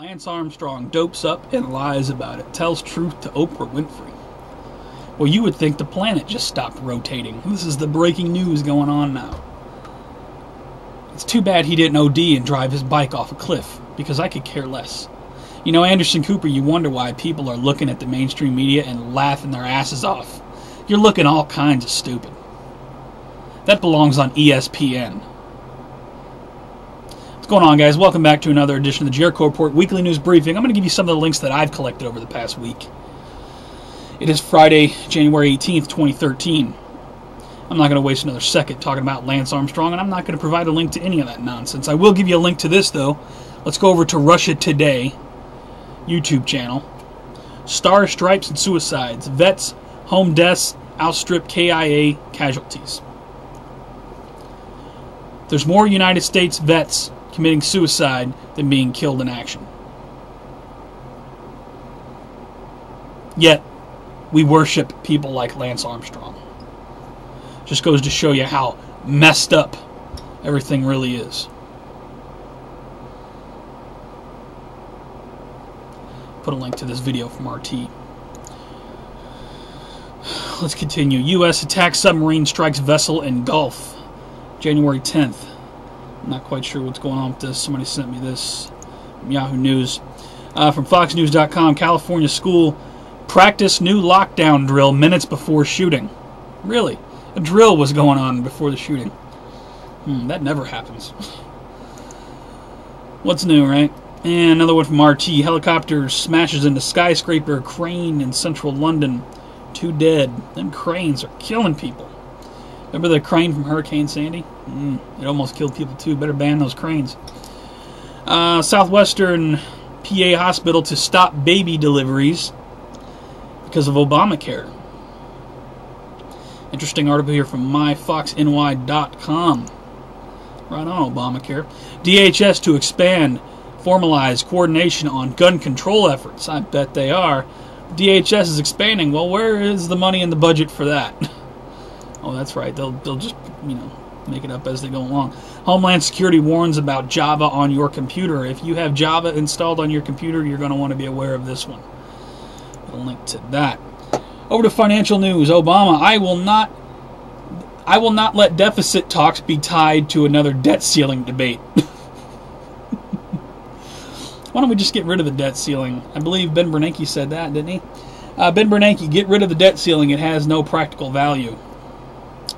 Lance Armstrong dopes up and lies about it. Tells truth to Oprah Winfrey. Well, you would think the planet just stopped rotating. This is the breaking news going on now. It's too bad he didn't OD and drive his bike off a cliff, because I could care less. You know, Anderson Cooper, you wonder why people are looking at the mainstream media and laughing their asses off. You're looking all kinds of stupid. That belongs on ESPN. What's going on, guys? Welcome back to another edition of the Jericho Report Weekly News Briefing. I'm going to give you some of the links that I've collected over the past week. It is Friday, January 18th, 2013. I'm not going to waste another second talking about Lance Armstrong, and I'm not going to provide a link to any of that nonsense. I will give you a link to this, though. Let's go over to Russia Today YouTube channel. Star Stripes and Suicides. Vets, Home Deaths, Outstrip KIA Casualties. There's more United States vets committing suicide than being killed in action. Yet, we worship people like Lance Armstrong. Just goes to show you how messed up everything really is. Put a link to this video from RT. Let's continue. U.S. attacks submarine, strikes vessel in Gulf. January 10th. I'm not quite sure what's going on with this. Somebody sent me this from Yahoo News. From FoxNews.com, California school practice new lockdown drill minutes before shooting. Really? A drill was going on before the shooting. That never happens. What's new, right? And another one from RT. Helicopter smashes into skyscraper crane in central London. 2 dead. Them cranes are killing people. Remember the crane from Hurricane Sandy? It almost killed people too. Better ban those cranes. Southwestern PA hospital to stop baby deliveries because of Obamacare. Interesting article here from myfoxny.com. Right on Obamacare. DHS to expand, formalize coordination on gun control efforts. I bet they are. DHS is expanding. Well, where is the money in the budget for that? Oh, that's right. They'll just, make it up as they go along. Homeland Security warns about Java on your computer. If you have Java installed on your computer, you're going to want to be aware of this one. I'll link to that. Over to financial news. Obama, I will not let deficit talks be tied to another debt ceiling debate. Why don't we just get rid of the debt ceiling? I believe Ben Bernanke said that, didn't he? Ben Bernanke, get rid of the debt ceiling. It has no practical value.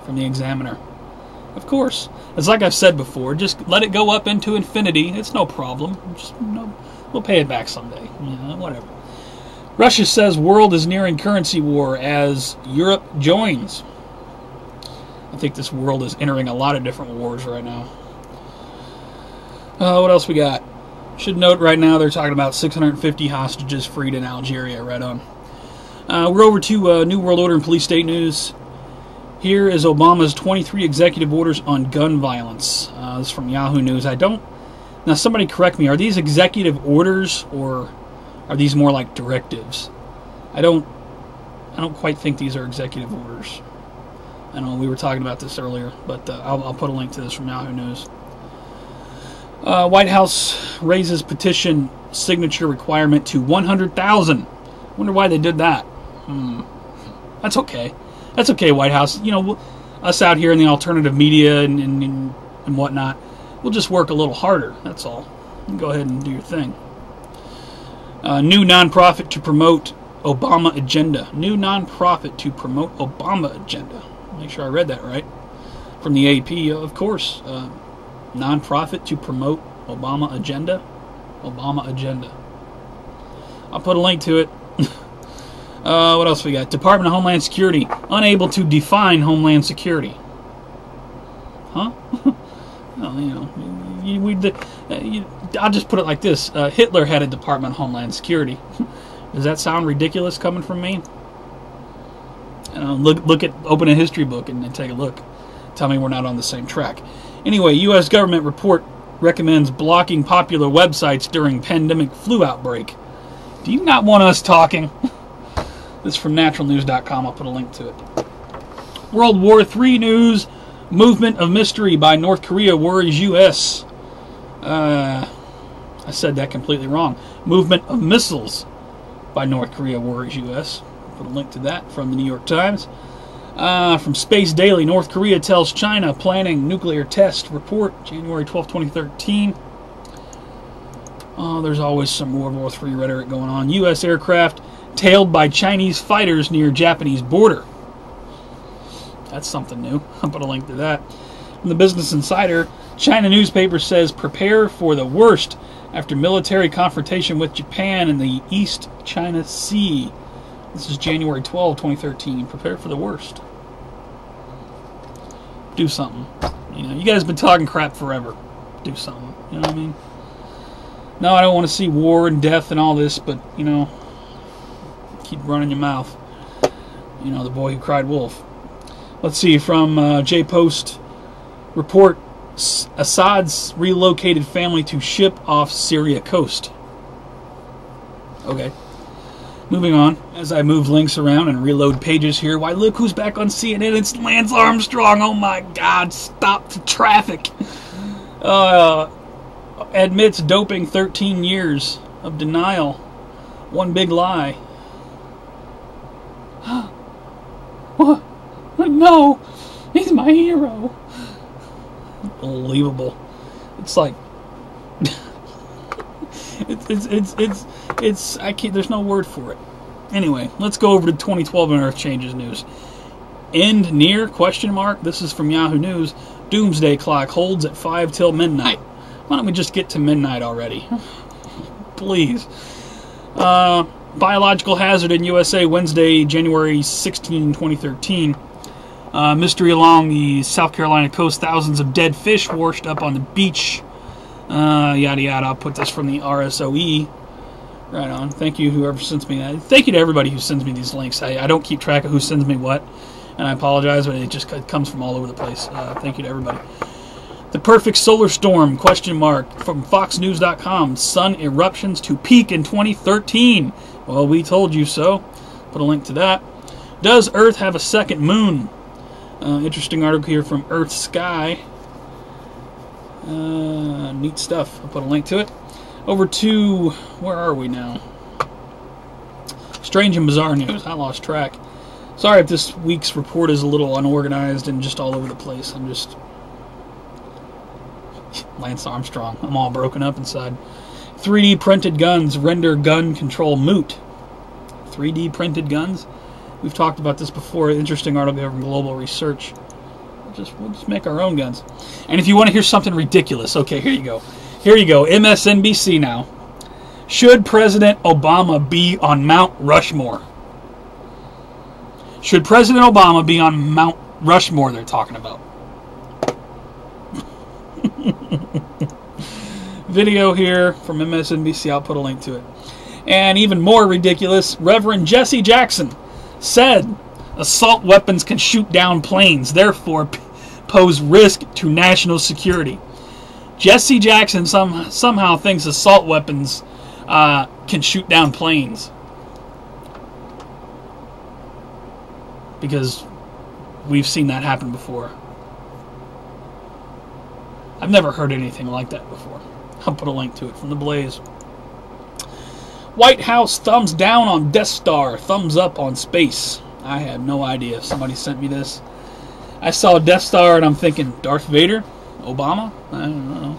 From the Examiner. Of course. It's like I've said before, just let it go up into infinity. It's no problem. Just, we'll pay it back someday. Whatever. Russia says world is nearing currency war as Europe joins. I think this world is entering a lot of different wars right now. What else we got? Should note right now they're talking about 650 hostages freed in Algeria. Right on. We're over to New World Order and Police State News. Here is Obama's 23 executive orders on gun violence. This is from Yahoo News. Now somebody correct me. Are these executive orders or are these more like directives? I don't quite think these are executive orders. I know we were talking about this earlier, but I'll put a link to this from Yahoo News. White House raises petition signature requirement to 100,000. Wonder why they did that. That's okay. That's okay, White House. Us out here in the alternative media and whatnot, we'll just work a little harder. That's all. You go ahead and do your thing. New nonprofit to promote Obama agenda. New nonprofit to promote Obama agenda. Make sure I read that right. From the AP, of course. Nonprofit to promote Obama agenda. Obama agenda. I'll put a link to it. What else we got? Department of Homeland Security unable to define Homeland Security. Huh? Well, I'll just put it like this. Hitler had a Department of Homeland Security. Does that sound ridiculous coming from me? Open a history book and take a look. Tell me we're not on the same track. Anyway, U.S. government report recommends blocking popular websites during pandemic flu outbreak. Do you not want us talking? This is from naturalnews.com. I'll put a link to it. World War III news. Movement of mystery by North Korea worries U.S. I said that completely wrong. Movement of missiles by North Korea worries U.S. Put a link to that from the New York Times. From Space Daily, North Korea tells China planning nuclear test report, January 12, 2013. There's always some World War III rhetoric going on. U.S. aircraft tailed by Chinese fighters near Japanese border. That's something new. I'll put a link to that. From the Business Insider, China newspaper says prepare for the worst after military confrontation with Japan in the East China Sea. This is January 12, 2013. Prepare for the worst. Do something. You know, you guys have been talking crap forever. Do something. You know what I mean? No, I don't want to see war and death and all this, but, you know, keep running your mouth. You know, the boy who cried wolf. Let's see, from J-Post report, Assad's relocated family to ship off Syria coast. Okay. Moving on, as I move links around and reload pages here, why look who's back on CNN, it's Lance Armstrong. Oh my God, stop the traffic. Admits doping 13 years of denial. One big lie. What? No, he's my hero. Unbelievable. It's like it's I can't, there's no word for it. Anyway, let's go over to 2012 and Earth Changes news. End near? Question mark. This is from Yahoo News. Doomsday clock holds at 5 till midnight. Why don't we just get to midnight already? Please. Biological hazard in USA Wednesday, January 16, 2013. Mystery along the South Carolina coast. Thousands of dead fish washed up on the beach. Yada yada. I'll put this from the RSOE. Right on. Thank you, whoever sends me that. Thank you to everybody who sends me these links. I don't keep track of who sends me what, and I apologize, but it just comes from all over the place. Thank you to everybody. The perfect solar storm, question mark, from FoxNews.com. Sun eruptions to peak in 2013. Well, we told you so. Put a link to that. Does Earth have a second moon? Interesting article here from Earth Sky. Neat stuff. I'll put a link to it. Over to, where are we now? Strange and bizarre news. I lost track. Sorry if this week's report is a little unorganized and just all over the place. I'm just Lance Armstrong. I'm all broken up inside. 3D printed guns render gun control moot. 3D printed guns? We've talked about this before. Interesting article from Global Research. We'll just make our own guns. And if you want to hear something ridiculous, okay, here you go. Here you go. MSNBC now. Should President Obama be on Mount Rushmore? Should President Obama be on Mount Rushmore, they're talking about. Video here from MSNBC. I'll put a link to it. And even more ridiculous, Reverend Jesse Jackson said assault weapons can shoot down planes, therefore pose risk to national security. Jesse Jackson somehow thinks assault weapons can shoot down planes. Because we've seen that happen before. I've never heard anything like that before. I'll put a link to it from The Blaze. White House thumbs down on Death Star, thumbs up on space. I have no idea. Somebody sent me this. I saw Death Star and I'm thinking, Darth Vader? Obama? I don't know.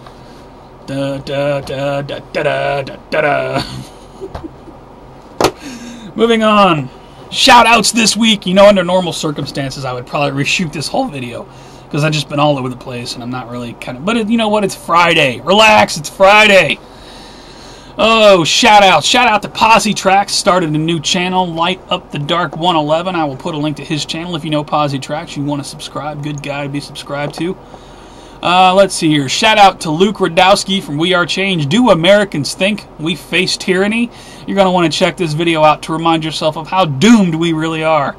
Da da da da da da da da. Moving on. Shout outs this week. You know, under normal circumstances, I would probably reshoot this whole video because I've just been all over the place and I'm not really but you know what? It's Friday. Relax. It's Friday. Oh, shout out. Shout out to Posse Tracks. Started a new channel, Light Up the Dark 111. I will put a link to his channel if you know Posse Tracks. You want to subscribe. Good guy to be subscribed to. Let's see here. Shout out to Luke Radowski from We Are Change. Do Americans think we face tyranny? You're going to want to check this video out to remind yourself of how doomed we really are.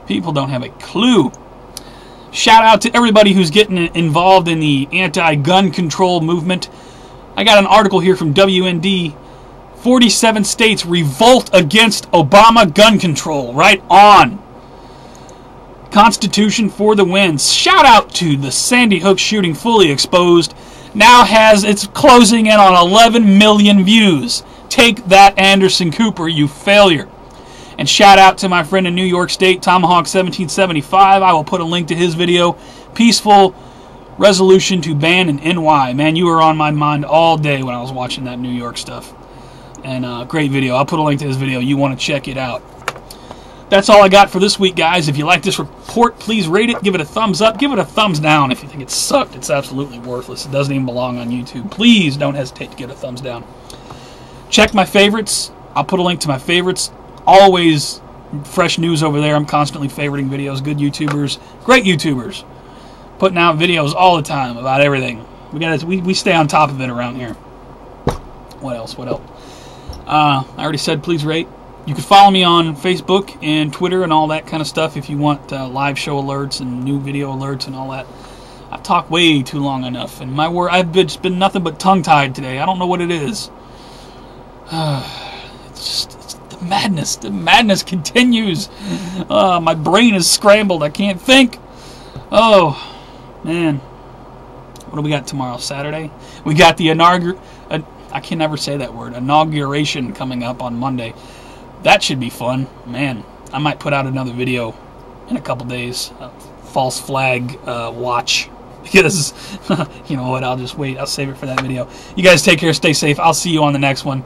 People don't have a clue. Shout out to everybody who's getting involved in the anti-gun control movement. I got an article here from WND. 47 states revolt against Obama gun control. Right on. Constitution for the win. Shout out to the Sandy Hook shooting fully exposed. now has, it's closing in on 11 million views. Take that, Anderson Cooper, you failure. And shout out to my friend in New York State, Tomahawk1775. I will put a link to his video, Peaceful Resolution to Ban in NY. Man, you were on my mind all day when I was watching that New York stuff. And great video. I'll put a link to his video. You want to check it out. That's all I got for this week, guys. If you like this report, please rate it. Give it a thumbs up. Give it a thumbs down if you think it sucked. It's absolutely worthless. It doesn't even belong on YouTube. Please don't hesitate to give it a thumbs down. Check my favorites. I'll put a link to my favorites. Always fresh news over there. I'm constantly favoriting videos. Good YouTubers. Great YouTubers. Putting out videos all the time about everything. We stay on top of it around here. What else? I already said please rate. You can follow me on Facebook and Twitter and all that kind of stuff if you want live show alerts and new video alerts and all that. I've talked way too long enough, and I've been nothing but tongue-tied today. I don't know what it is. It's the madness. The madness continues. My brain is scrambled. I can't think. Oh, man. What do we got tomorrow? Saturday? We got the I can never say that word. Inauguration coming up on Monday. That should be fun. Man, I might put out another video in a couple days. False flag watch. Because, you know what, I'll just wait. I'll save it for that video. You guys take care. Stay safe. I'll see you on the next one.